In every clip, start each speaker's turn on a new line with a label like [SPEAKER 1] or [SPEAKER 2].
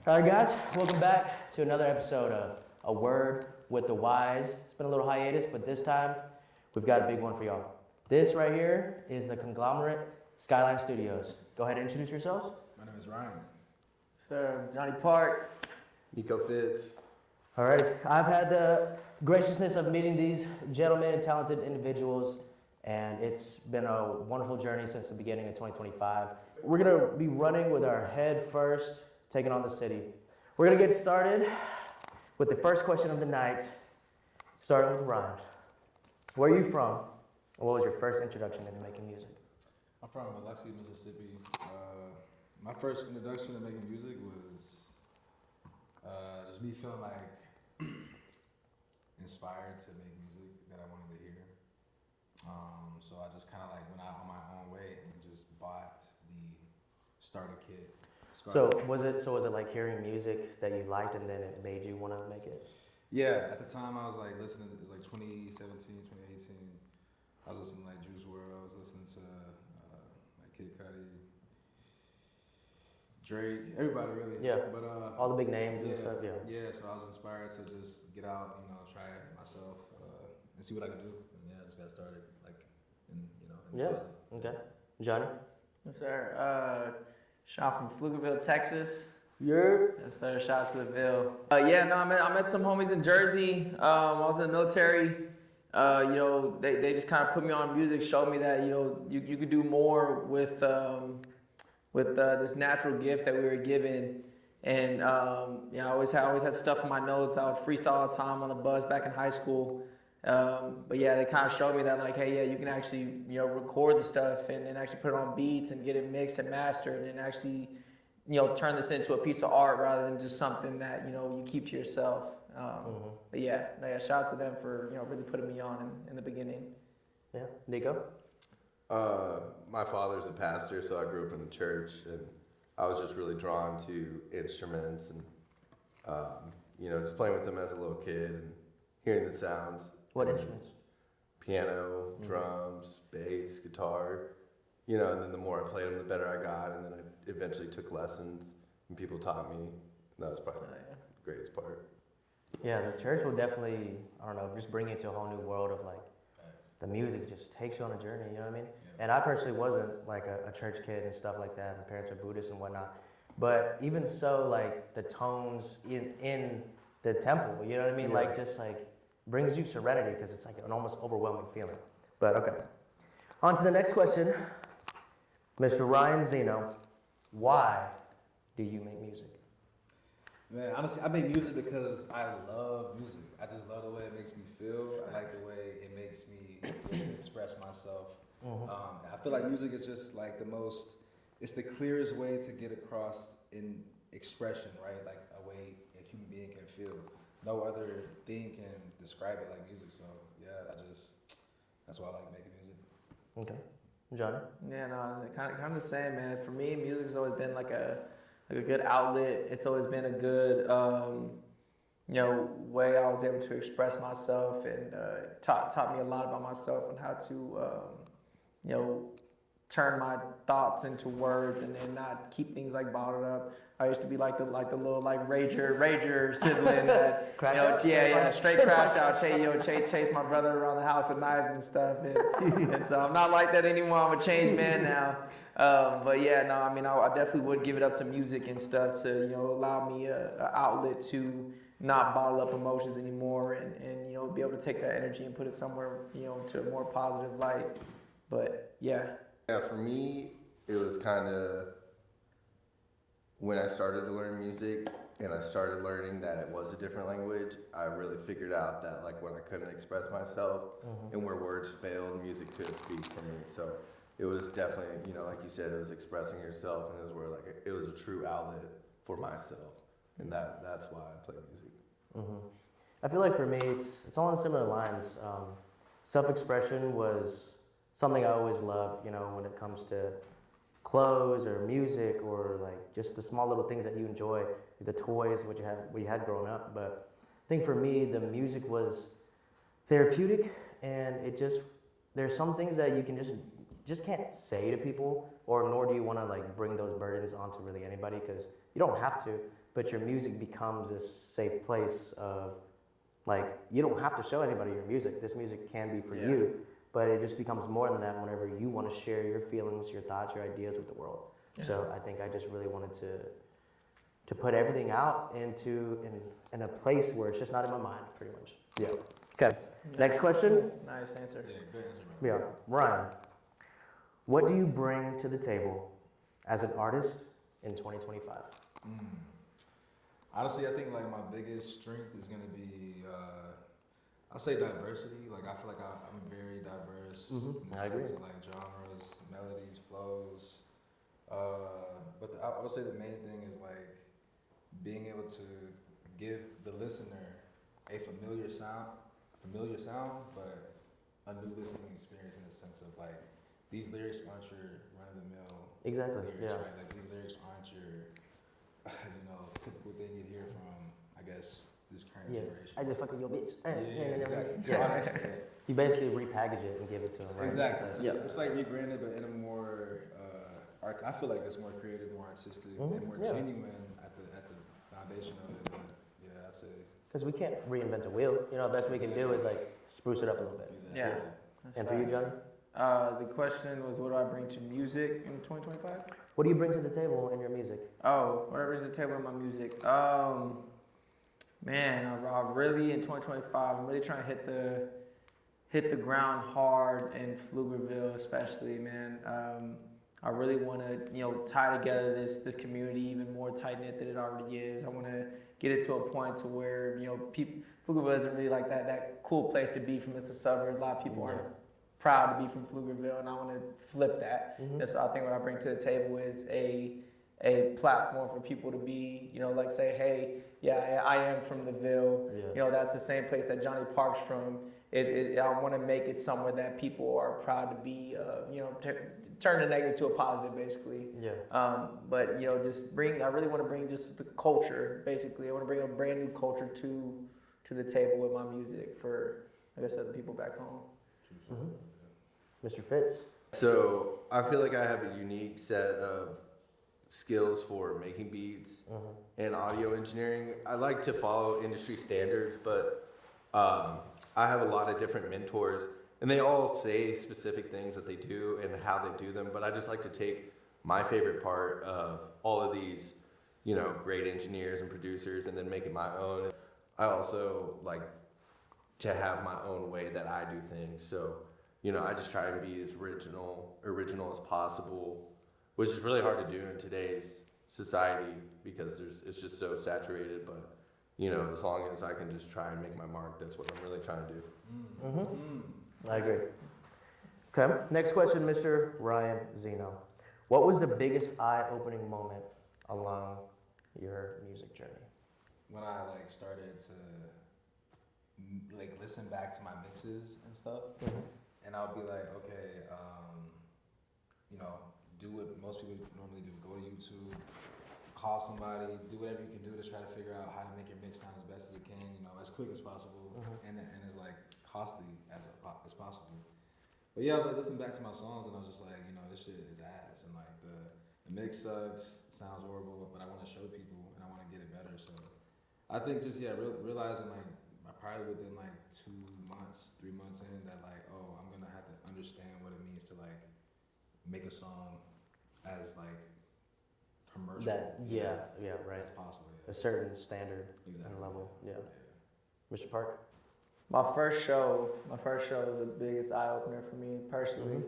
[SPEAKER 1] All right, guys, welcome back to another episode of A Word with the Wise. It's been a little hiatus, but this time we've got a big one for y'all. This right here is the conglomerate Skylyne Studios. Go ahead and introduce yourselves.
[SPEAKER 2] My name is Ryan.
[SPEAKER 3] Sir, Johnny Park.
[SPEAKER 4] Niko Fitz.
[SPEAKER 1] All right, I've had the graciousness of meeting these gentlemen and talented individuals, and it's been a wonderful journey since the beginning of 2025. We're gonna be running with our head first, taking on the city. We're gonna get started with the first question of the night, starting with Ryan. Where are you from? And what was your first introduction into making music?
[SPEAKER 2] I'm from Biloxi, Mississippi. My first introduction to making music was just me feeling like inspired to make music that I wanted to hear. So I just kind of like went out on my own way and just bought the starter kit.
[SPEAKER 1] So was it like hearing music that you liked and then it made you want to make it?
[SPEAKER 2] Yeah, at the time I was like listening, it was like 2017, 2018. I was listening to like Juice WRLD, I was listening to like Kid Cudi, Drake, everybody really.
[SPEAKER 1] Yeah,
[SPEAKER 2] but
[SPEAKER 1] all the big names and stuff, yeah.
[SPEAKER 2] Yeah, so I was inspired to just get out, try it myself and see what I could do. And yeah, I just got started in the closet.
[SPEAKER 1] Okay. Johnny?
[SPEAKER 3] Yes, sir. Shot from Pflugerville, Texas.
[SPEAKER 1] Yeah.
[SPEAKER 3] Yes, sir. Shout out to the Ville. I met some homies in Jersey. I was in the military. They just kind of put me on music, showed me that you could do more with this natural gift that we were given. And I always had stuff in my notes. I would freestyle all the time on the bus back in high school. But yeah, they kind of showed me that like, hey, yeah, you can actually record the stuff and actually put it on beats and get it mixed and mastered and actually turn this into a piece of art rather than just something that you keep to yourself. But yeah, shout out to them for really putting me on in the beginning.
[SPEAKER 1] Yeah, Niko.
[SPEAKER 4] My father's a pastor, so I grew up in the church, and I was just really drawn to instruments and just playing with them as a little kid and hearing the sounds.
[SPEAKER 1] What instruments?
[SPEAKER 4] Piano, drums, bass, guitar. And then the more I played them, the better I got, and then I eventually took lessons, and people taught me. And that was probably the greatest part.
[SPEAKER 1] Yeah, the church will definitely, just bring you to a whole new world of like, the music just takes you on a journey, you know what I mean? Yeah. And I personally wasn't like a church kid and stuff like that. My parents are Buddhists and whatnot. But even so, like the tones in the temple, you know what I mean? Yeah. Like just like brings you serenity because it's like an almost overwhelming feeling. But okay. On to the next question. Mr. RYN XENO, why do you make music?
[SPEAKER 2] Man, honestly, I make music because I love music. I just love the way it makes me feel. I like the way it makes me express myself. I feel like music is just like it's the clearest way to get across in expression, right? Like a way a human being can feel. No other thing can describe it like music. So yeah, that's why I like making music.
[SPEAKER 1] Okay. Johnny?
[SPEAKER 3] Yeah, no, kind of the same, man. For me, music's always been like a good outlet. It's always been a good, way I was able to express myself and taught me a lot about myself and how to, turn my thoughts into words and not keep things like bottled up. I used to be like the little like rager sibling that straight crash out, chase my brother around the house with knives and stuff. And so I'm not like that anymore. I'm a changed man now. I definitely would give it up to music and stuff to allow me a outlet to not bottle up emotions anymore and be able to take that energy and put it somewhere to a more positive light. But yeah.
[SPEAKER 4] Yeah, for me, it was kind of when I started to learn music and I started learning that it was a different language, I really figured out that like when I couldn't express myself and where words failed, music could speak for me. So it was definitely, like you said, it was expressing yourself, and it was where like it was a true outlet for myself, and that's why I play music.
[SPEAKER 1] I feel like for me, it's all on similar lines. Self-expression was something I always loved, when it comes to clothes or music or like just the small little things that you enjoy, the toys, what you had growing up. But I think for me, the music was therapeutic, and there's some things that you can just can't say to people, or nor do you want to like bring those burdens onto really anybody, because you don't have to. but your music becomes this safe place of, like, you don't have to show anybody your music. This music can be for you, but it just becomes more than that whenever you want to share your feelings, your thoughts, your ideas with the world. Yeah. So I think I just really wanted to put everything out in a place where it's just not in my mind, pretty much. Yeah. Okay. Next question.
[SPEAKER 3] Nice answer.
[SPEAKER 2] Yeah, good answer.
[SPEAKER 1] Yeah. Ryan, what do you bring to the table as an artist in 2025?
[SPEAKER 2] Honestly, I think like my biggest strength is gonna be, I'll say diversity. Like I feel like I'm very diverse in the sense of like genres, melodies, flows. But I would say the main thing is like being able to give the listener a familiar sound, but a new listening experience in the sense of like these lyrics aren't your run-of-the-mill lyrics, right? Like these lyrics aren't your typical thing you'd hear from, I guess, this current generation.
[SPEAKER 1] I just fucking your bitch.
[SPEAKER 2] Exactly.
[SPEAKER 1] You basically repackage it and give it to them, right?
[SPEAKER 2] Exactly. It's like rebranded, but in a more I feel like it's more creative, more artistic, and more genuine at the foundation of it. But yeah, I'd say.
[SPEAKER 1] Because we can't reinvent the wheel. You know, the best we can do is like spruce it up a little bit.
[SPEAKER 2] Exactly.
[SPEAKER 3] Yeah.
[SPEAKER 1] And for you, Johnny?
[SPEAKER 3] The question was, what do I bring to music in 2025?
[SPEAKER 1] What do you bring to the table in your music?
[SPEAKER 3] Oh, what I bring to the table in my music? Man, I really in 2025, I'm really trying to hit the ground hard in Pflugerville, especially, man. I really want to, tie together this community even more tight knit than it already is. I want to get it to a point to where Pflugerville isn't really like that cool place to be from. It's the suburbs. A lot of people aren't proud to be from Pflugerville, and I want to flip that. And so I think what I bring to the table is a platform for people to be, like say, hey, yeah, I am from the Ville. Yeah. That's the same place that Johnny Park's from. I want to make it somewhere that people are proud to be, turn the negative to a positive, basically. Yeah. But I really want to bring just the culture, basically. I want to bring a brand new culture to the table with my music for, like I said, the people back home.
[SPEAKER 1] Mr. Fitz.
[SPEAKER 4] So I feel like I have a unique set of skills for making beats and audio engineering. I like to follow industry standards, but I have a lot of different mentors, and they all say specific things that they do and how they do them, but I just like to take my favorite part of all of these, great engineers and producers and then make it my own. I also like to have my own way that I do things, so, I just try and be as original as possible, which is really hard to do in today's society because it's just so saturated, but as long as I can just try and make my mark, that's what I'm really trying to do.
[SPEAKER 1] I agree. Okay, next question, Mr. RYN XENO. What was the biggest eye-opening moment along your music journey?
[SPEAKER 2] When I started to listen back to my mixes and stuff, and I'll be like, okay, do what most people normally do. Go to YouTube, call somebody, do whatever you can do to try to figure out how to make your mix sound as best as you can, as quick as possible, and as costly as possible. But yeah, I was listening back to my songs, and I was just like, this shit is ass, and the mix sucks, sounds horrible, but I want to show people and I want to get it better. So I think just realizing probably within 2 months, 3 months in that I'm gonna have to understand what it means to make a song as commercial.
[SPEAKER 1] Right.
[SPEAKER 2] As possible. Yeah.
[SPEAKER 1] A certain standard and level. Yeah. Mr. Park.
[SPEAKER 3] My first show was the biggest eye opener for me personally.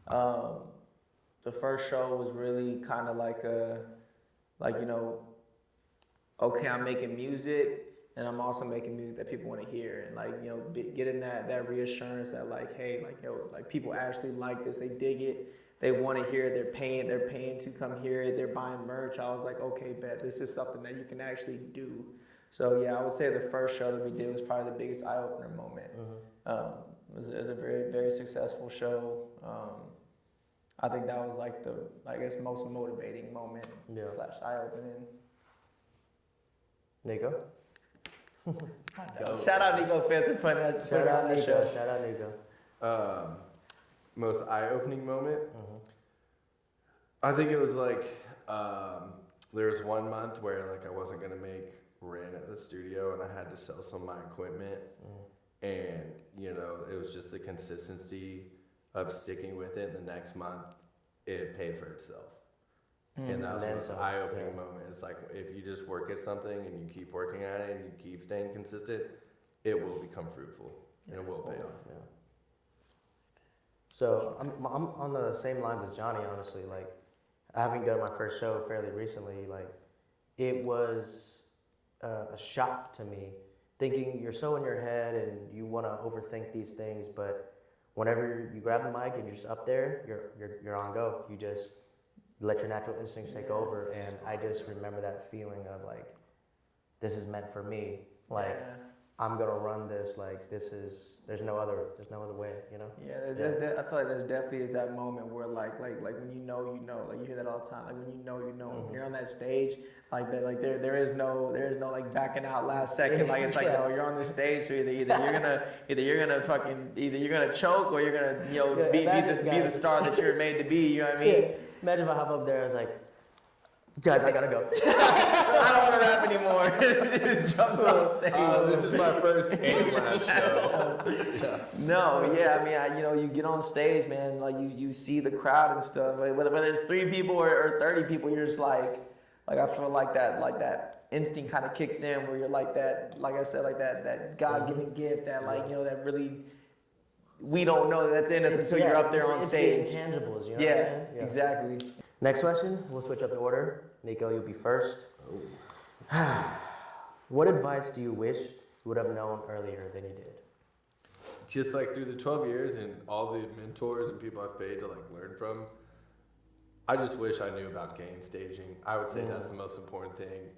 [SPEAKER 3] The first show was really kind of okay, I'm making music and I'm also making music that people want to hear, and getting that reassurance that hey, people actually like this, they dig it, they want to hear it, they're paying to come hear it, they're buying merch. I was like, okay, bet this is something that you can actually do. So yeah, I would say the first show that we did was probably the biggest eye opener moment. It was a very, very successful show. I think that was the most motivating moment / eye opening.
[SPEAKER 1] Niko.
[SPEAKER 3] Shout out Niko Fitz for putting that on that show.
[SPEAKER 1] Shout out Niko.
[SPEAKER 4] Most eye-opening moment. I think it was there was one month where like I wasn't gonna make rent at the studio, and I had to sell some of my equipment. And you know, it was just the consistency of sticking with it. And the next month, it paid for itself. And that was the most eye-opening moment. It's like if you just work at something and you keep working at it and you keep staying consistent, it will become fruitful and it will pay off.
[SPEAKER 1] Yeah. So I'm on the same lines as Johnny, honestly. Like, having done my first show fairly recently, like, it was a shock to me, thinking you're so in your head and you want to overthink these things, but whenever you grab the mic and you're just up there, you're on go. You just let your natural instincts take over, and I just remember that feeling of like, this is meant for me. Like, I'm gonna run this. Like, there's no other way, you know.
[SPEAKER 3] Yeah, I feel like there's definitely is that moment where like when you know, like you hear that all the time. Like when you know, when you're on that stage, like that, like there is no like backing out last second. Like it's like, no, you're on this stage, so either you're gonna choke or you're gonna be the star that you're made to be. You know what I mean?
[SPEAKER 1] Yeah. Imagine if I hop up there, I was like, guys, I gotta go.
[SPEAKER 3] I don't want to rap anymore. Just jumps on stage.
[SPEAKER 4] This is my first and last show.
[SPEAKER 3] No, yeah, I mean, you get on stage, man, like you see the crowd and stuff. Like, whether it's 3 people or 30 people, you're just like I feel like that instinct kind of kicks in where you're like that, like I said, like that God-given gift that that really we don't know that's in us until you're up there on stage.
[SPEAKER 1] It's the intangibles, you know what I'm saying?
[SPEAKER 3] Yeah, exactly.
[SPEAKER 1] Next question, we'll switch up the order. Niko, you'll be first. What advice do you wish you would have known earlier than you did?
[SPEAKER 4] Just like through the 12 years and all the mentors and people I've paid to like learn from, I just wish I knew about gain staging. I would say that's the most important thing.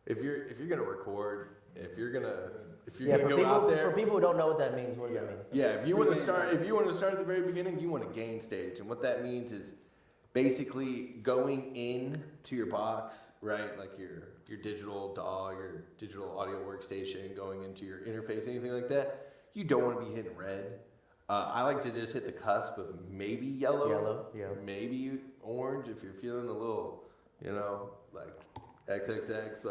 [SPEAKER 4] If you're gonna record, if you're gonna go out there.
[SPEAKER 1] For people who don't know what that means, what does that mean?
[SPEAKER 4] Yeah, if you want to start at the very beginning, you want to gain stage, and what that means is basically going in to your box, right? Like your digital DAW, your digital audio workstation, going into your interface, anything like that. You don't want to be hitting red. I like to just hit the cusp of maybe yellow, maybe orange if you're feeling a little, like XXX,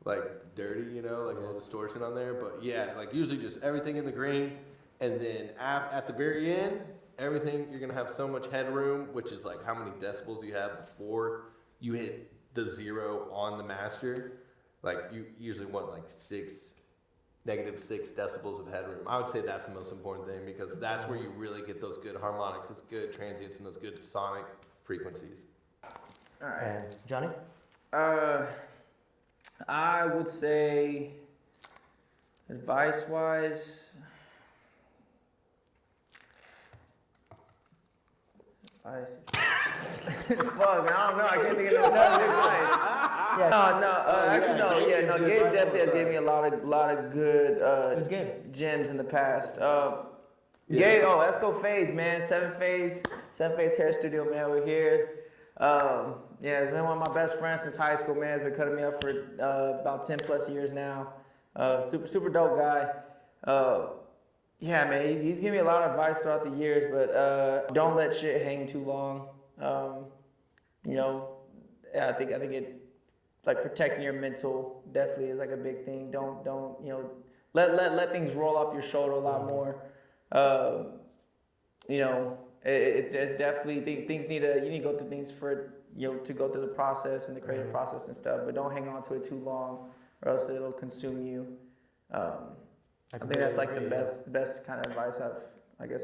[SPEAKER 4] like dirty, like a little distortion on there. But yeah, like usually just everything in the green, and then at the very end, everything, you're gonna have so much headroom, which is like how many decibels you have before you hit the 0 on the master. Like you usually want like -6 decibels of headroom. I would say that's the most important thing, because that's where you really get those good harmonics, those good transients, and those good sonic frequencies.
[SPEAKER 3] All right.
[SPEAKER 1] And Johnny?
[SPEAKER 3] I would say, advice-wise, fuck, man, I don't know. I can't think of another advice. Gabe definitely has given me a lot of good gems in the past. Gabe, Esco Fades, man, 7 Fades Hair Studio, man. We're here. He's been one of my best friends since high school, man. He's been cutting me up for about 10 plus years now. Super dope guy. Man, he's given me a lot of advice throughout the years, but don't let shit hang too long. I think it, like, protecting your mental definitely is like a big thing. Don't let things roll off your shoulder a lot more. It's definitely things you need to go through things for to go through the process and the creative process and stuff, but don't hang on to it too long, or else it'll consume you. I think that's like the best kind of advice I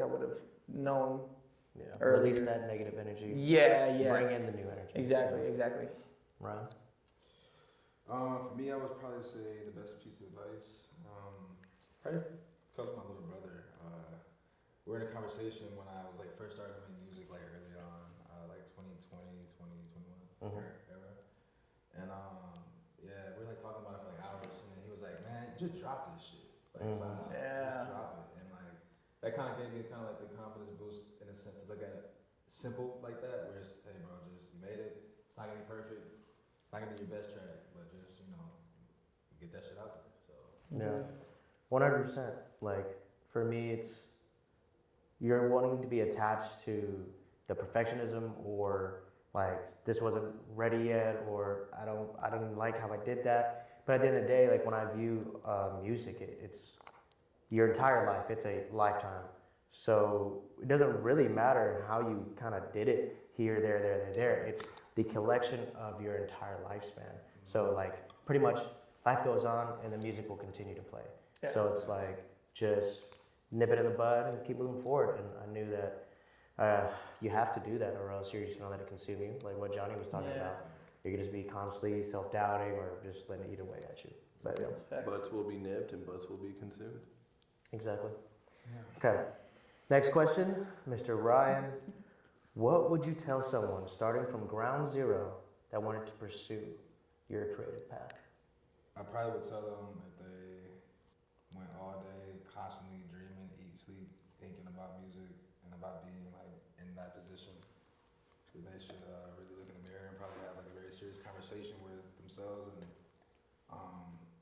[SPEAKER 3] would have known.
[SPEAKER 1] Yeah.
[SPEAKER 3] Earlier.
[SPEAKER 1] Release that negative energy.
[SPEAKER 3] Yeah.
[SPEAKER 1] Bring in the new energy.
[SPEAKER 3] Exactly.
[SPEAKER 1] Ryan?
[SPEAKER 2] For me, I would probably say the best piece of advice, probably comes from my little brother. We're in a conversation when I was like first starting to make music, like early on, like 2020, 2021 era. And we're like talking about it for like hours, and he was like, "Man, just drop this shit. Like, just drop it." And like that kind of gave me kind of like the confidence boost in a sense to look at it simple like that, where it's, hey bro, just you made it. It's not gonna be perfect. It's not gonna be your best track, but just get that shit out there. So
[SPEAKER 1] 100%. Like for me, it's you're wanting to be attached to the perfectionism or like this wasn't ready yet, or I didn't like how I did that. But at the end of the day, like when I view music, it's your entire life. It's a lifetime. So it doesn't really matter how you kind of did it here, there. It's the collection of your entire lifspan. So like pretty much life goes on and the music will continue to play.
[SPEAKER 3] Yeah.
[SPEAKER 1] So it's like just nip it in the bud and keep moving forward. And I knew that you have to do that or else you're just gonna let it consume you. Like what Johnny was talking about. You could just be constantly self-doubting or just letting it eat away at you. But yeah.
[SPEAKER 4] Butts will be nipped and butts will be consumed.
[SPEAKER 1] Exactly. Okay. Next question, Mr. Ryan. What would you tell someone starting from ground zero that wanted to pursue your creative path?
[SPEAKER 2] I probably would tell them if they went all day constantly dreaming, eat, sleep, thinking about music and about being like in that position, they should really look in the mirror and probably have like a very serious conversation with themselves. And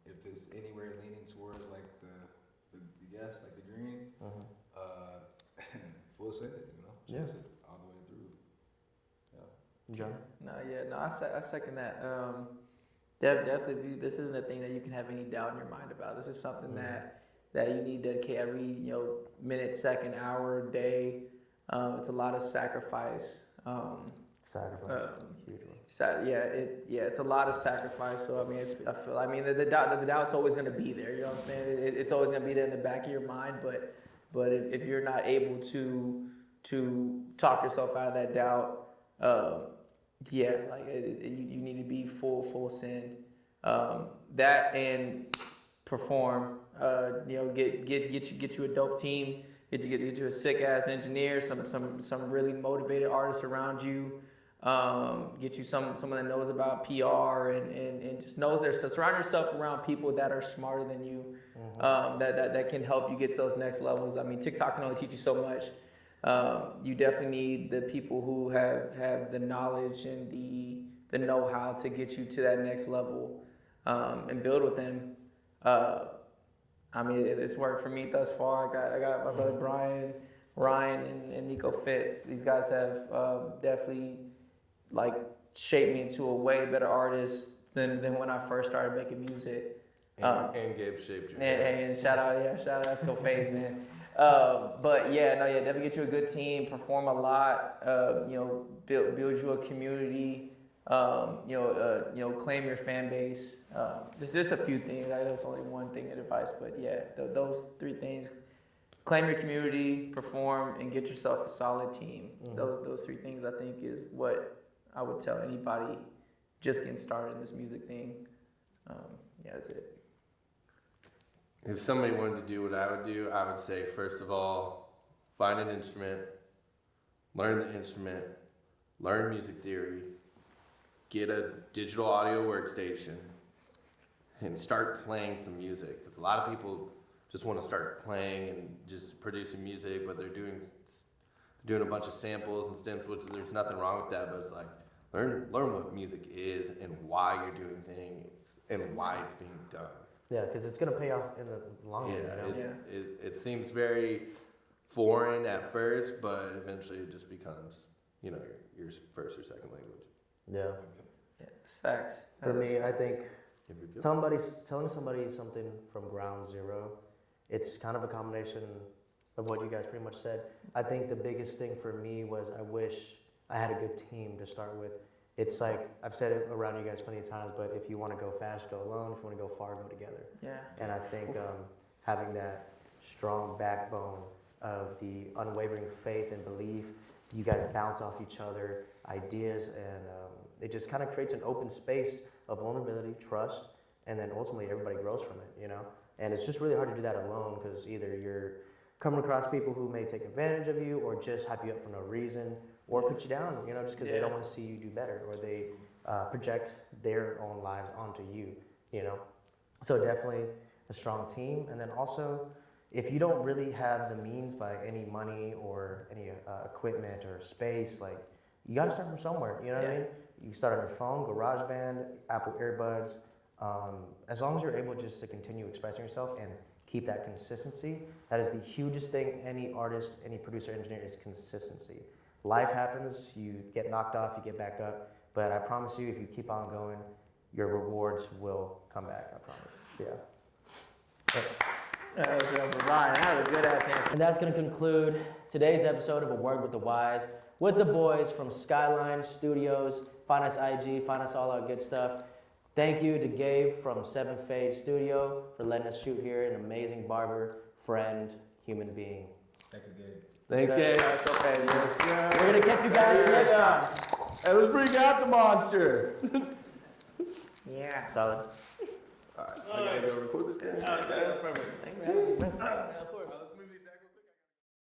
[SPEAKER 2] if it's anywhere leaning towards like the yes, like the green, full send it, you know, chase it all the way through. Yeah.
[SPEAKER 1] John?
[SPEAKER 3] I second that. Definitely, this isn't a thing that you can have any doubt in your mind about. This is something that you need to dedicate every minute, second, hour, day. It's a lot of sacrifice.
[SPEAKER 1] Sacrifice, huge one.
[SPEAKER 3] It's a lot of sacrifice. So I mean, the doubt's always going to be there. You know what I'm saying? It's always going to be there in the back of your mind. But if you're not able to talk yourself out of that doubt, you need to be full send. That and perform. Get you a dope team. Get you a sick ass engineer. Some really motivated artists around you. Get you someone that knows about PR and just knows surround yourself around people that are smarter than you, that can help you get to those next levels. I mean, TikTok can only teach you so much. You definitely need the people who have the knowledge and the know-how to get you to that next level, and build with them. I mean, it's worked for me thus far. I got my brother Brian, Ryan, and Niko Fitz. These guys have definitely like shaped me into a way better artist than when I first started making music.
[SPEAKER 4] And Gabe shaped you.
[SPEAKER 3] And shout out Esco Fades, man. Definitely get you a good team, perform a lot, build you a community, claim your fan base. Just a few things. That's only one thing of advice, but those three things: claim your community, perform, and get yourself a solid team. Those three things, I think, is what I would tell anybody just getting started in this music thing. That's it.
[SPEAKER 4] If somebody wanted to do what I would say, first of all, find an instrument, learn the instrument, learn music theory, get a digital audio workstation, and start playing some music. Because a lot of people just want to start playing and just producing music, but they're doing a bunch of samples and stems, which there's nothing wrong with that, but it's like, learn what music is and why you're doing things and why it's being done.
[SPEAKER 1] Yeah, because it's gonna pay off in the long run.
[SPEAKER 4] It seems very foreign at first, but eventually it just becomes, your first or second language.
[SPEAKER 1] Yeah,
[SPEAKER 3] it's facts.
[SPEAKER 1] For me, I think telling somebody something from ground zero, it's kind of a combination of what you guys pretty much said. I think the biggest thing for me was I wish I had a good team to start with. It's like, I've said it around you guys plenty of times, but if you want to go fast, go alone. If you want to go far, go together.
[SPEAKER 3] Yeah.
[SPEAKER 1] And I think having that strong backbone of the unwavering faith and belief, you guys bounce off each other, ideas, and it just kind of creates an open space of vulnerability, trust, and then ultimately everybody grows from it, And it's just really hard to do that alone because either you're coming across people who may take advantage of you or just hype you up for no reason or put you down, just because they don't want to see you do better or they project their own lives onto you, So definitely a strong team. And then also, if you don't really have the means by any money or any equipment or space, like you got to start from somewhere, you know what I mean? You start on your phone, GarageBand, Apple earbuds. As long as you're able just to continue expressing yourself and keep that consistency, that is the hugest thing any artist, any producer, engineer is consistency. life happens, you get knocked off, you get back up. But I promise you, if you keep on going, your rewards will come back. I promise. Yeah.
[SPEAKER 3] That was a good ass answer.
[SPEAKER 1] And that's going to conclude today's episode of A Word with the Wise with the boys from Skylyne Studios. Find us IG, find us all our good stuff. Thank you to Gabe from 7 Fades Studio for letting us shoot here. An amazing barber, friend, human being.
[SPEAKER 2] Thank you, Gabe.
[SPEAKER 4] Thanks, Gabe.
[SPEAKER 3] Esco Fades.
[SPEAKER 4] Yes, sir.
[SPEAKER 1] We're going to catch you guys next time.
[SPEAKER 4] Hey, let's bring out the monster.
[SPEAKER 3] Yeah.
[SPEAKER 1] Solid.
[SPEAKER 4] All right, I gotta go record this game.
[SPEAKER 3] Perfect.